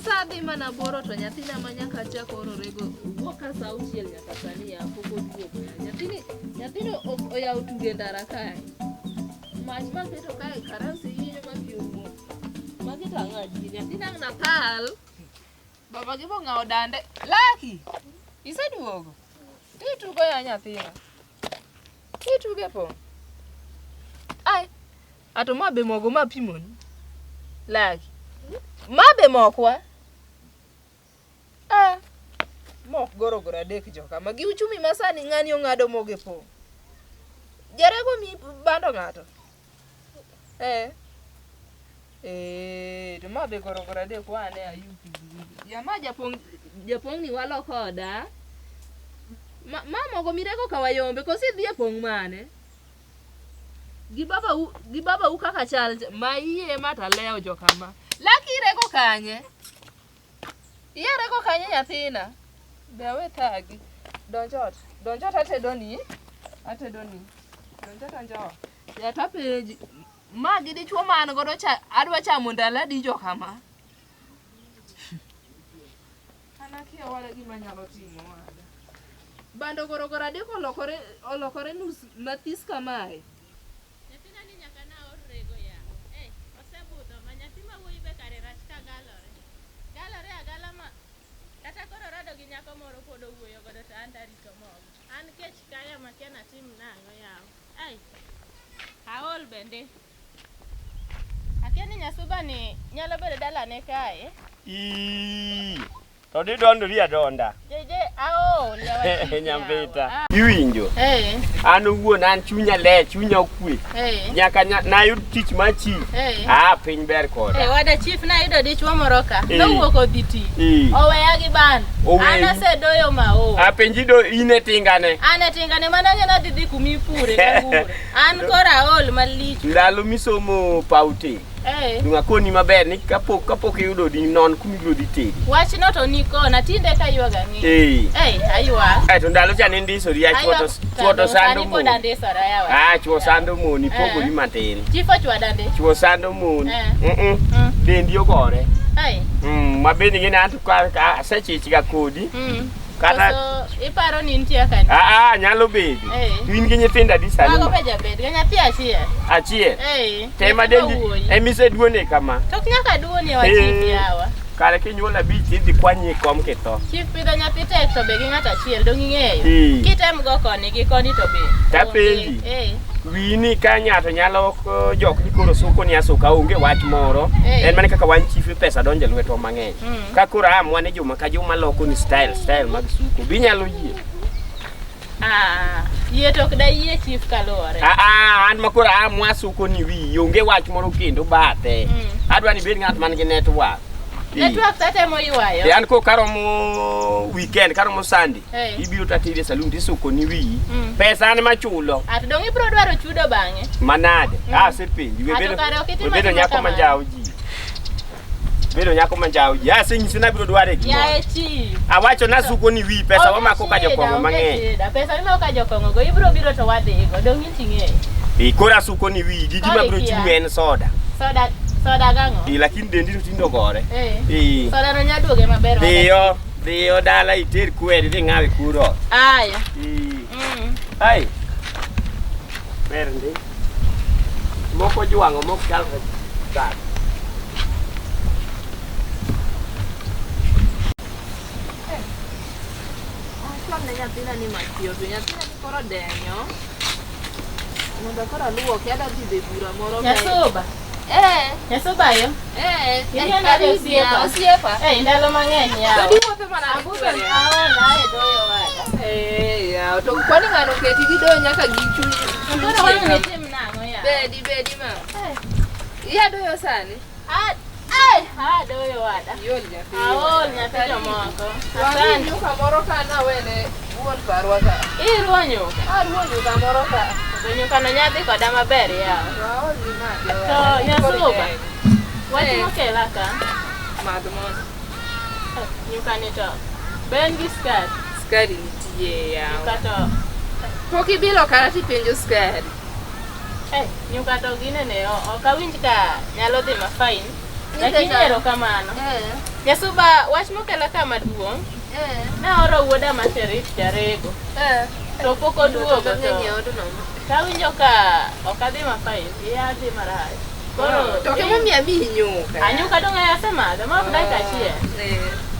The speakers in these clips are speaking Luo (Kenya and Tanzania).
sa dhi mana boro to nyathina ma nyaka chako ororego wuoka sa auchiel nyaka sani ya pok oduogo. Nyathino oyawo tuge ndara kae. Mach maketo kae karausi yinyo mabiumo. Maketo ang'adi. Nyathina na pal. Baba gi bo ng'awo dande. Laki! Iseduogo? Itugo ya nyathina. Ituge po. Ai. Ato mabe mogo mapimoni. Laki. Mabe mokwa. Mok goro Adek joka. Magi uchumi masani ng'ani ong'ado moge po. Jarego mi bando ng'ato. To mabe goro Adek wane ayupi. Yama japong ni walo koda. Mogo mirego kawayombe kosi dhi e pong mane. Gi baba u kaka chal ma iye mata leo joka ma. Laki rego kanye. Iya rego kanye nyathina. Bewe tagi. Donjot atedoni. Donjot. Ya tapeji. Ma gidi chuo man godo adwa chamo ndala di joka ma. Anaki wala gima nyalo timo wada. Bando goro Adek olokore nus matis kamae. Nyathina ni nyaka na orego ya. Osebuto ma nyathi ma wuoyi be kare rach ka galore agala ma kata koro rado gi nyako moro pod owuoyo godo to an tarito mogo. An kech kaya makiana tim nang'o yawo. Aol bende. Akiani nyasuba ni nyalo bedo dalane kae. To di dondori adonda. Jeje aol yawa. Nyambeta. Iwinjo. An owuon an chunya le, chunya okwe. Nyaka nayud tich mar chief. Piny ber koda. Wada chief nayudo dichwo moro ka. Nowuok odhi ti. Oweya gi ban. An asedoyo mao. Penji do ine tingane. An e tingane mana nyana dhi kumi pure kagure. An kora aol malich. Ndalo misomo paute. Dunga koni maber ni kapok yudo di non kumibro di tedi. Wach no to niko na tinde ka yuaga ngi. Aywa. To ndalo cha ni ndiso ri chuoto sando mo. Chuo sando mo ni pogo ni matin. Chifo chwadande. Chuo sando mo. Dendi ogore. Mabeni ngene antu ka seche chiga kodi. Kata so iparo ni ntia kani. Nyalo bedo. Twin gi nyithinda di sani. Mago beja bed ga nyathi achie. Tema dendi emise duone kama. Tok nyaka duone wa chief yawa. Kare kinyuola bi tidhi kwanye kom keto. Chief pidho nyathi tek to be gi ng'ata achiel dong ing'eyo. Kitem go koni gi koni to be. Tapenji. Wini ka ng'ato nyalo jok ni koro suko ni asuka onge wach moro. En mane kaka wan chief pesa donje lweto mang'eny. Ka koro amwane juma ka juma loko ni style mag suko. Bi nyalo yie. Yie tok da yie chief kalore. An makoro amwa suko ni wi onge wach moro kendo bate. Adwa ni bed ng'at man gi network. Network tate mo yuayo. An ko karomo weekend, karomo Sunday. Ibiro tatire saloon tisuko ni wi. Pesa an machulo. Dong ibro dwaro chudo bang'e. Manade. Sepenji bedo nyako manjawo ji. Bedo nyako manjawo ji. Senyisi na biro dware gi. Ya chi. Awacho na suko ni wi pesa wamako ka jokongo mang'eny. Pesa ni ka jokongo go ibro biro to wadhigo. Dong iting'e. Kora suko ni wi gi gima biro chunge en soda. Soda gango. Lakini dendi tindo gore. Soda no nyaduoge maber. Dhiyo dala iter kweri dhi ng'awe kuro. Aya. Ai. Ber ndi. Moko jwango moko chal ka. Nyathina ni machio to nyathina ni koro denyo. Mondo koro luwo kiada dhi be bura moro. Nyasuba. Nyasuba yo. Yeye na osiepa. Ndalo mang'eny ya. Dodi wuotho mana abuto aonda doyo wada. Ya to kwani ngano keti gido nyaka gichu. Koro wani tim nang'o ya. Bedi ma. Iya doyo sani. Doyo wada. Yol nyathi. Aol nyathi jomoko. Asante. Nyuka moro kana wene wuon parwa ka. Ruo nyuka. Ruo nyuka moro ka. To nyuka no nyadhi koda maber ya. Aol ni nade. To nyasuba. Wach mokela ka. Madmon. Nyuka ni to. Ben gi skari. Skari nitie ya. Nyuka to. Pokibilo karati penjo skari. Nyuka to gine ne okawinj ka nyalo dhi ma fine. Lakini ero kamano. Yasuba wach mokela kama duong. Na oro wuoda ma Sherif Jarego. To poko duogo to. Kawinjo ka okadhi mafain, ya dhi marach. Koro to kemo mi nyuka. Anyuka dong ayasema, dama kudai kachie.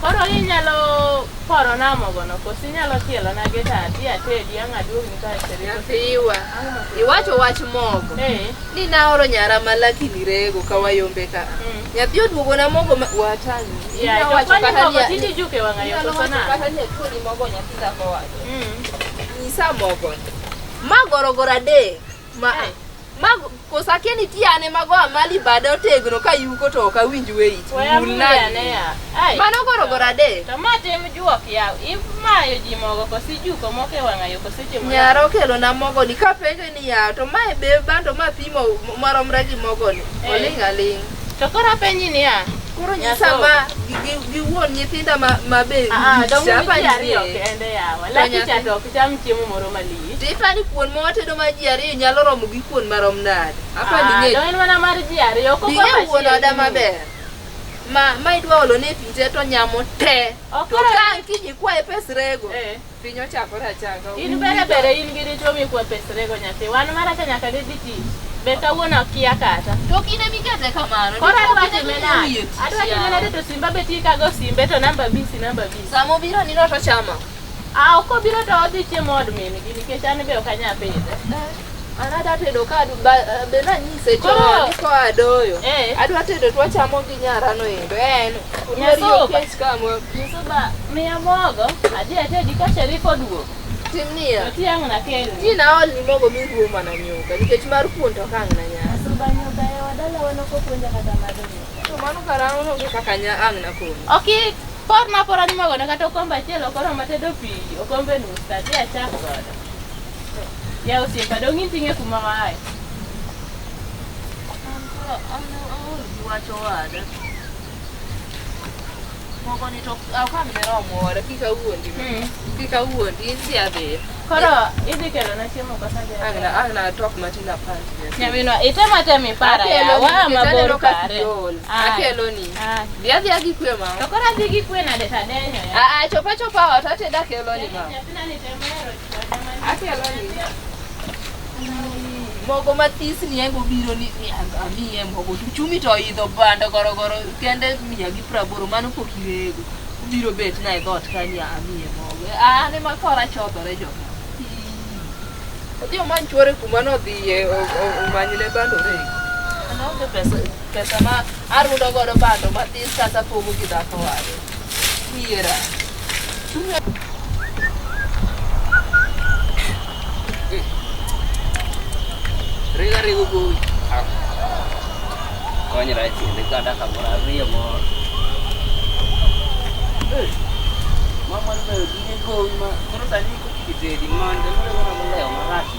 Koro inyalo poro na mogo no, kosi nyalo kielo na geta atedi anga duogi ka Sherif. Iwacho wach mogo. Ni na oro nyara malaki ni rego kawayombe ka. Nyathi oduogo na mogo watani. Ya, wacho kata ni titi juke wangayo sana. Kata ni tuoni mogo nyathi dhako wacho. Nyisa mogo. Magorogoro Adek. Kosake ni tiane mago amali bado tegno ka yuko to ka winj weit. Mano gorogoro Adek. To mate mjuok yaw. Imayo ji mogo kosi juko moke wangayo kosi chimo. Nyaro kelo na mogo ni ka penje ni ya to mae be bando mapimo maromre gi mogo ni. Oling. To kora penji ni ya. Koro nyisa ma giwuon nyithinda mabe. Dong ji ariyo kende yawa. Laki chato ok cham chiemo moro mali. Tipani kuon mo tedo ma ji ariyo nyalo romo gi kuon marom nade. Apa ni ng'e. Dong en mana mar ji ariyo ko kwa kuon oda maber. Ma idwa olo ne pite to nyamo te. To ka kiji kwae pes rego. Pinyo chakore achanga. In bere in gi rito mi kwa pes rego nyathi. Wan mara cha nyaka dhi tich. Beta wona kia kata. To kine mikete kamano. Kora adwa timena to simba beti ka go simbe to namba bisi. Samo biro ni to chama. Oko biro to odhi chiemo od min gi nikech an be ok anya pidhe. Anada tedo ka be na nyise chon ko adoyo. Adwa tedo to chamo gi nyara no endo. Nyariyo kech kamo. Nyisuba miya mogo. Adhi atedi ka Sherif oduogo. Timnia. Tiang na kendo. Tina ol ni mogo mi ruo mana nyuka nikech mar kuon to kang na nya. Nyisuba nyuka e wadala wano ko puonja kata madoni. To mano karano no kaka nya ang na kuon. Okay. Porna porani mogo na kata okomba chielo koro matedo pi okombe nus tati achak godo. Ya osiepa dong inting'e kuma wae. Wacho wada. Mogo ni to akamne romo wada kika wuondi. Kika wuondi inti abe. Koro idhi kelo na chiemo kosa ja. Agna tok matina panti. Nyaminwa itema para ya wa mabor kare. Akelo ni. Dia gi kwe ma. To koro adhi gi kwe na de tadenyo ya. Chopa wata teda kelo ni ma. Nyathina ni temero. Akelo ni. Mogo matis ni engo biro ni ami mogo chumi to idho bando gorogoro kende miya gi 80 mano pokirego biro bet na e got kanya ami mogo ne makora chodore jo odio man chore kuma no dhi o manyile bando re no ke pesa ma arudo godo bando matis kata pogo gi dhako wade miera Rigo go. Kanya rai sini kada kamera ria mo. Mama le di go ma. Kono tadi ko kite di man de mo na mo le o marasi.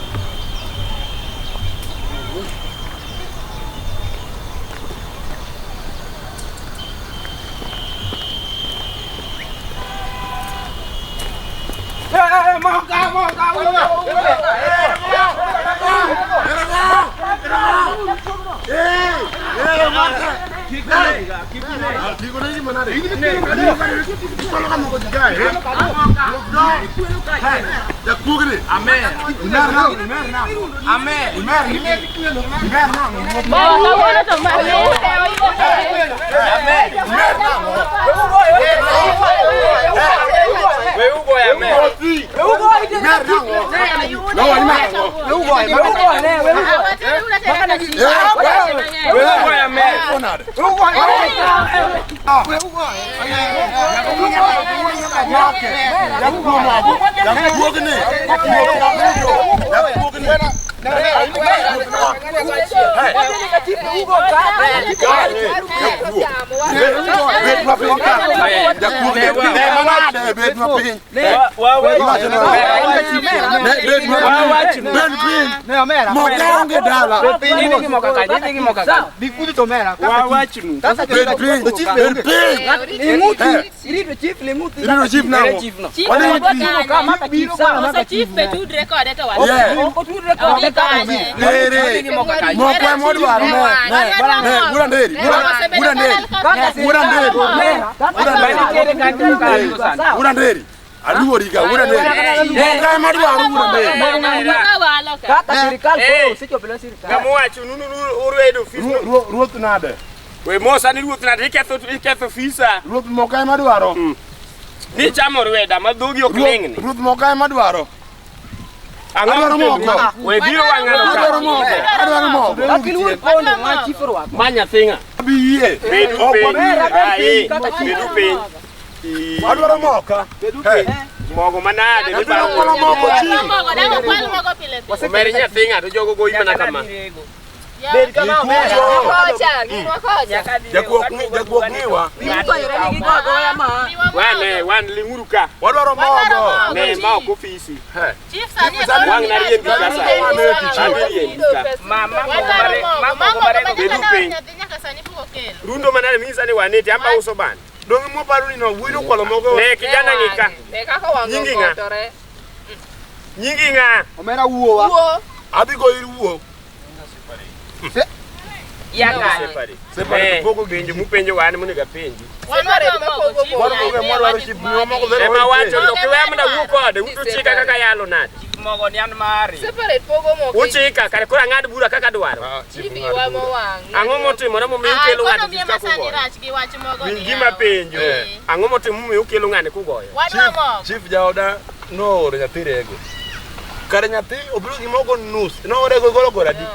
Chief Mokwe modwaro Uranderi. Aluoriga uranderi. Mokwe modwaro uranderi. Kata sirikal ko sicho bila sirikal. Kamu wacho nunu uredo fisa. Ruoth nade. We mosa ni ruoth nade iketho fisa. Ruoth mokwe modwaro. Ni chamo rweda madhogi ok lingni. Ruoth mokwe modwaro. Adwaro mogo. We biro wang'ano ka. Adwaro mogo. Lakini kondo ma chifro Manya thinga. Biye. Bedu piny. Adwaro moka. Mogo manade ni baro mogo chi. Omeri nyathinga to jogo goyi mana kama. Bed kama Jakuo niwa. Wan linguru ka. Wadwaro mogo. Ne ma ok ofisi. Chief sani Wang na riembi ka sa. mama Bedu piny. Rundo manade misa ni waneti amba uso bana. Dongi mo paru ni no wiro kwalo mogo. Ne kijana ngika. Nyingi nga. omera wuowa. Adhi go ir wuo. Separe pogo genjo mupenjo wan muniga penji. Ema wacho to kiwe mna wuo kode uto chika kaka yalo nade. Mogo ni an mari. Separate pogo mogo. Uchika kare kora ngad bura kaka dwaro. Chibi wa mo wang. Ang'o motimo na momiyo kelo ng'ato kaka kugoyo. Gima penjo. Ang'o motimo momiyo kelo ng'ane kugoyo. Chief jaoda no ore nyathi rego. Kare nyathi obiro gi mogo nus. No rego goro adi.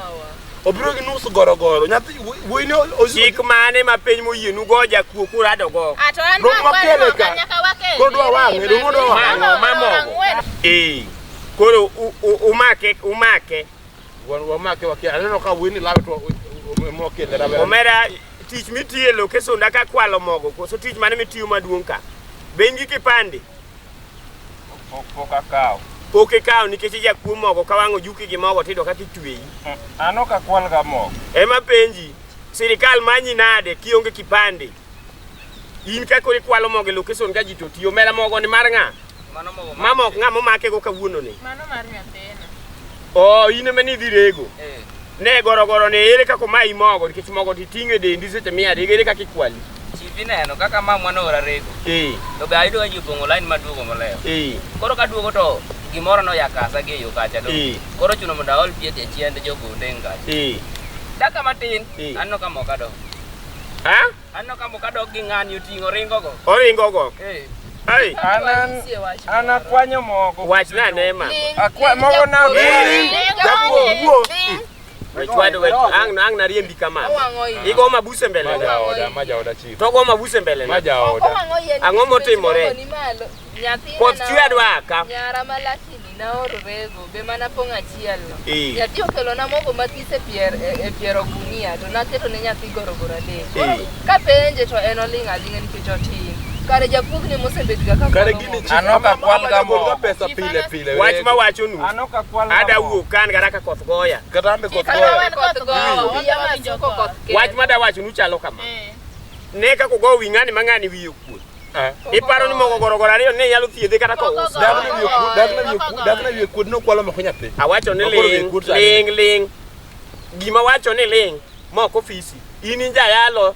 Obiro gi nus goro. Nyathi wuoi no chik mane ma piny moyienu go Jakuo kurado go. Kodwa wang'e dongo do wang'e. Mamogo. Koro umake. Wamake wakia. Aneno ka wuoi ni lawe to moke le rabe. Omera tich mitiye lokeso ndaka kwalo mogo. Koso tich mane mitiyo maduong' ka. Bengi kipande. Poke kao nikech Jakuo mogo kawango juki gi mogo tido kaka itweyi. Ano ka kwal ga mogo. Ema penji. Sirikal manyi nade kionge kipande. In ka kori kwalo mogo lokeso nga jito tiyo mera mogo ni mar ng'a. Mama ok ng'ama make go kawuono ni. Mano mar nyathina. Oh, in ema ni dhirego. Ne goro ne ere kako mai mogo nikech mogo titing'e dendi seche miade ere kaka ikwali. Chief neno kaka mamwa no ora rego. To be ayudo ji pongo line maduogo moleo. Koro ka duogo to gimoro no yakasa gi yo kacha do. Koro chuno mondo aol piet e chiende jogunde ngacha. Daka matin anno ka moka do. Ha? Anno ka moka do gi ng'ani oting'o ringo go. Oringo go. Ai, ana kwanyo mogo. Wach na nema. Akwa mogo na Jakuo wuo. Ang na riembi kama. Igo mabuse mbele. Majaoda chief. To go mabuse mbele. Majaoda. Ang'o motimore? Koth chwe adwa ka. Nyara malakini na oro rego be mana ponga chielo. Nyathi okelo na mogo matise piero gunia to naketo ne nyathi goro adek. Ka penje to en olinga nikech otin. Kare Jakuo ni mosebet ga kaka. Kare gini chief. Anoka kwal ga mogo. Pesa pile. Wach ma wacho nu. Anoka kwal ga. Ada wuok kan gara ka koth goya. Katambe koth goya. Wach ma da wacho nu chalo kama. Ne ka kugo wing'ani mang'ani wiyo kuot. Iparo ni mogo goro ariyo ne nyalo thiedhe kata ko uso. Dagna wiyo kuot no kwalo mako nyathi. Awacho ni ling. Gima wacho ni ling moko ofisi. In inja yalo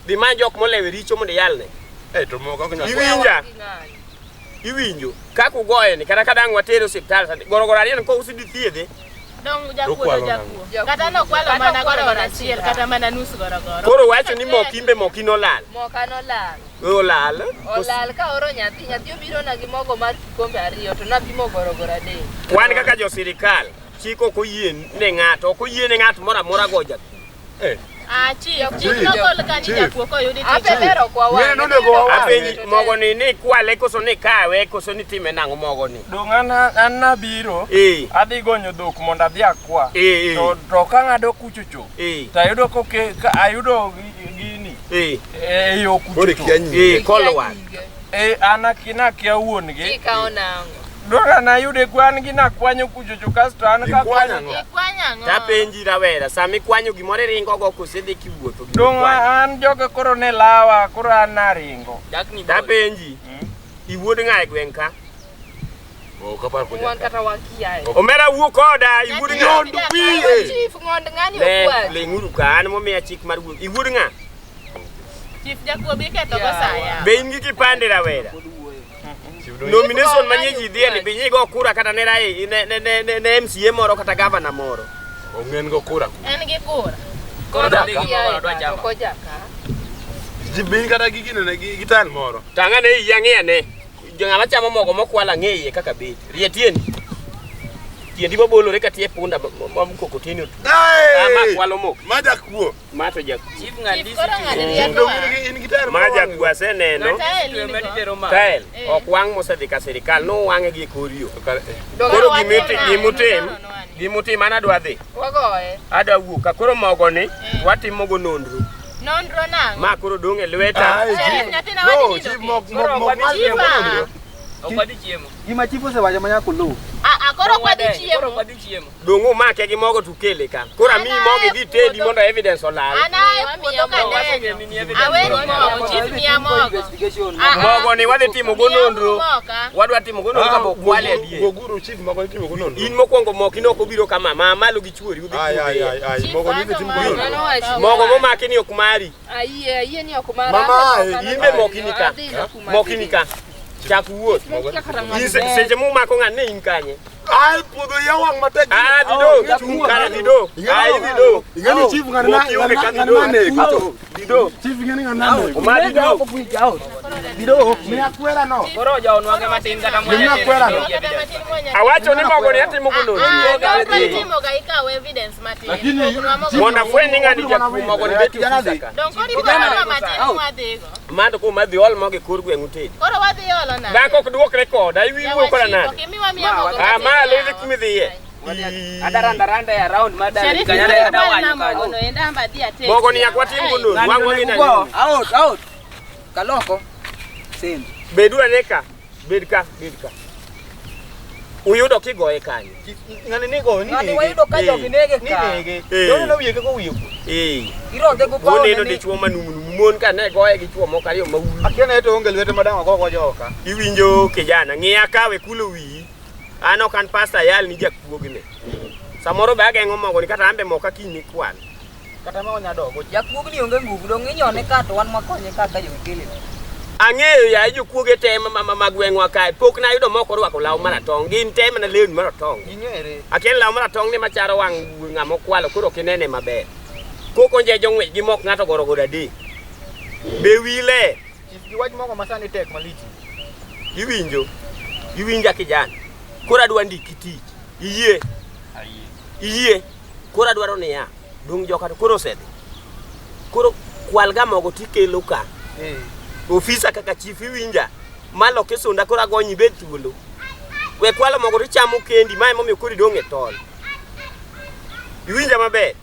dhi manjo ok molewe richo mondo yalne. To mogo ok nyalo. Iwinjo ka kugoye ni kata kadang watero hospital goro ariyo ko usi dithiedhe. Dong Jakuo. Kata no kwalo mana goro achiel kata mana nus goro. Koro wacho ni mokimbe mokino lal. Moka no lal. Olal. Olal ka oro nyathi obiro na gi mogo mar kikombe ariyo to napimo goro adek. Wan kaka jo sirikal chiko koyie ne ng'ato koyie ne ng'at mora mora go Jakuo. Chief no kol kan Jakuo ko yudi tich. Apelero kwa wa. Apenji mogo ni kwale koso ni kawe koso ni time nang'o mogo ni. Dong an biro. Adhi gonyo dhok mondo adhi akwa. To ka ng'ado kuchocho. To ayudo ayudo gini. Yo kuchocho. Kolwa. Ana kia wuon gi. Ikaw nango. Dora na yude kwan gi na kwanyo kuchocho kasto an ka Ikwanya ngo. Tapenji rawera sami kwanyo gimore ringo go kosedhi kiwuotho. Dong an joge koro ne lawa koro an naringo. Tapenji. Iwuod ng'ae gweng' ka. O kapar ko. Wan kata wakia. Omera wuok koda iwuod ng'a. Chief ng'ond ng'ani okwal. Le ng'uru kan momiya chik mar wuok. Iwuod ng'a? Chief Jakuo bi ketho go saya. Be in gi kipande rawera. Nomination manye ji dhieni be nyigo kura kata ne rai ne MCA moro kata governor moro. Ongen go kura. En gi kura. Koro dhi gimoro dwa chamo. Ko jaka. Jibin kata gigino ne gitan moro. Tanga ne yang'e ne. Ng'ama chamo mogo mokwala ng'eye kaka bet. Rietieni. Tiendi bobolore ka tie punda mkokoteni. Ama kwalo mok. Ma Jakuo. Ma to Jakuo. Chief ng'andi In gitan Ma Jakuo aseneno. Tael ok wang' mosedhi ka sirikal no wang'e gi korio. Koro gimutim mana dwa dhi. Wagoye. Adwa wuok ka koro mogo ni watimo go nonro. Nonro nang'o? Ma koro dong' e lweta. Nyathina wadhi chief nindo. ok wadhi chiemo. Gima chief osewacho manya kulu. Koro ok wadhi chiemo. Koro wadhi chiemo. Dong' umake gi mogo tukele ka. Koro amiyi mogo idhi tedi mondo evidence olal. Anaye puodho kaneno. Aweni mogo, chief miya mogo. Mogo ni wadhi timo go nonro. Wadwa timo go nonro kapok kwale adier. Goguru chief mogo timo go nonro. In mokwongo moki no obiro kama malo gi chuori udhi. Mogo ni timo go nonro. Mogo momaki ni ok mari. Ayie ni ok mara. Mama, In be moki ni ka. Moki ni ka. Chak wuoth. Seche momako ng'ane in kanye. Ai puodho yawang matek. Dido. Chung kara dido. Dido. Ingani chief ngana Dido. Chief ngani ngana. Oma dido. Dido. Ni akwera no. Koro jaonwage matin kata Ni akwera no. Awacho ni mogo ni atimo go nonro. Timo ga ikaw evidence matin. Mona fwendi ng'ani Jakuo mogo ni beti usaka. Dong koro iparo matin mwadhigo. Mando ko madhi ol mogo e kor gweng' utedi. Koro wadhi olo nade. Dhako ok duok rekoda iwi wuok koda nade. Ok imiwa miya mogo. Malo idhi kumidhiye. adaranda ya round madari kanyana ada wanyo kanyo mogo ni yakwatim gondo wango ni na out kaloko send bedura neka bedka uyudo kigoye kanyo ngani nego ni ngani wayudo ka jogi nege ka dono no wiye ko wiye ironge go ko ne de chuo manum mon ka ne goye gi chuo moko ariyo mawu akene to onge lwete madang go joka iwinjo kijana ng'iya kawe kulo wi ano kan pasta yal ni Jakuo gine samoro ba gengo mogo ni kata ambe moka kini kwan kata ma onya dogo Jakuo ni onge nguvu do ng'inyone ka to wan makonye kaka jo kele ang'eyo ya Jakuo ge te magweng'wa kae pok na yudo moko rwako law maratong gin te mana lewni maratong ing'ere aken law maratong ni macharo wang ng'amo kwalo koro kinene maber koko nje jong'we gi mok ng'ato goro goda de be wile gi wach mogo masani tek maliti iwinja kijana kora dwa ndiki tich iyie kora dwaro ni ya dung joka koro sedi koro kwalga mogo tikelo ka ofisa kaka chief iwinja malo kesonda kora gonyi bet thuolo we kwalo mogo tichamo kendi mae momiyo kori dong e tol iwinja maber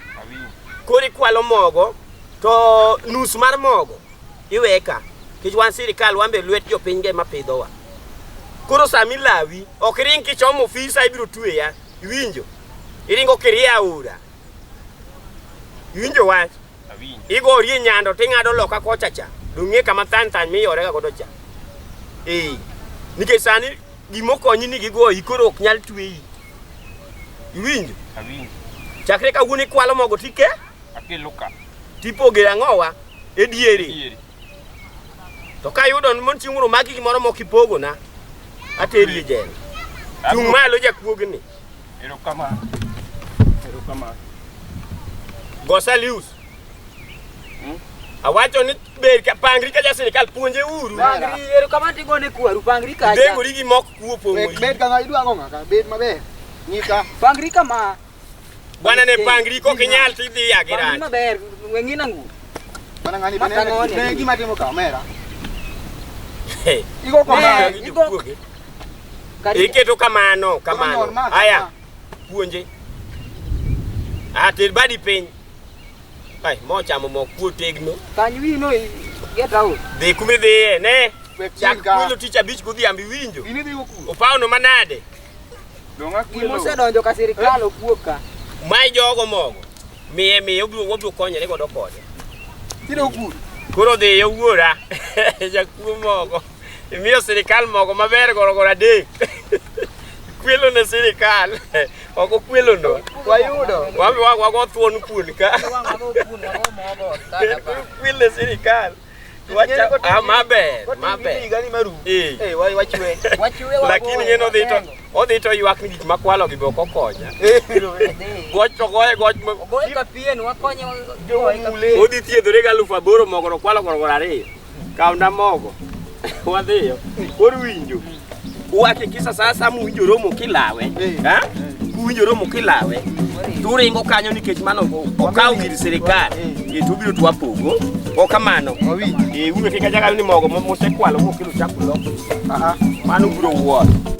kori kwalo mogo to nus mar mogo iweka kich wan sirikal wambe lwet jopiny ge mapidhowa koro sami lawi ok ring kichomo ofisa ibiro tuwe ya iwinjo iringo kiria aura iwinjo wach igori nyando ting'ado loka kocha cha dung'e kama tan miyore ga godo cha nikech sani gimokonyi ni gigoyi koro ok nyal tweyi iwinjo chakre kawuono kwalo mogo tike akeloka tipoge ang'owa e diere to kayudo mon ching'uro magi gimoro mokipogo na ateri jel tung malo Jakuo gini erokamano Gosalius awacho ni ber ka pangri ka sirikal puonje uru pangri erokamano tigone kwaru pangri ka dengori gi mok kuo pongo bet ka idwa ng'onga ka bet maber nyika pangri kama bwana ne pangri ko kinyal tidhi ya giran pangri maber wengina ngu bana ngani bane gima timo kamera igo kama iketo kamano aya puonje ater badi piny ai mo chamo mo kuo tegno kanyi no get out de kumidhiye ne Jakuo tich abich godhiambi winjo opawno manade mose donjo ka sirikal okuok ka mai jogo mogo miye obiro konyore godo kode tiro guru koro dhi yo wuora Jakuo mogo imiyo sirikal mogo maber goro adek kwelo ne sirikal. Oko kwelo no. Wayudo. Wago thuon kuon ka. Kwelo sirikal. Wacha maber. Wachwe. Lakini ngeno odhi to ywak ni gik makwalo gi boko konya. Goch ka pien wakonye odhi thiedhore ga 8,000 mogo no kwalo gorogoro 2. Kaunda mogo. Wadhiyo. Kor winjo. Uhakikisha sasa muwinjo romo kilawe. Ha? Uwinjo romo kilawe. Turingo kanyo nikech mano okaw gir sirikal. Tubiro twapogo. Okamano. Uwe kika jaga ni mogo mosekwalo mokelo chakulo. Mano biro wuoth.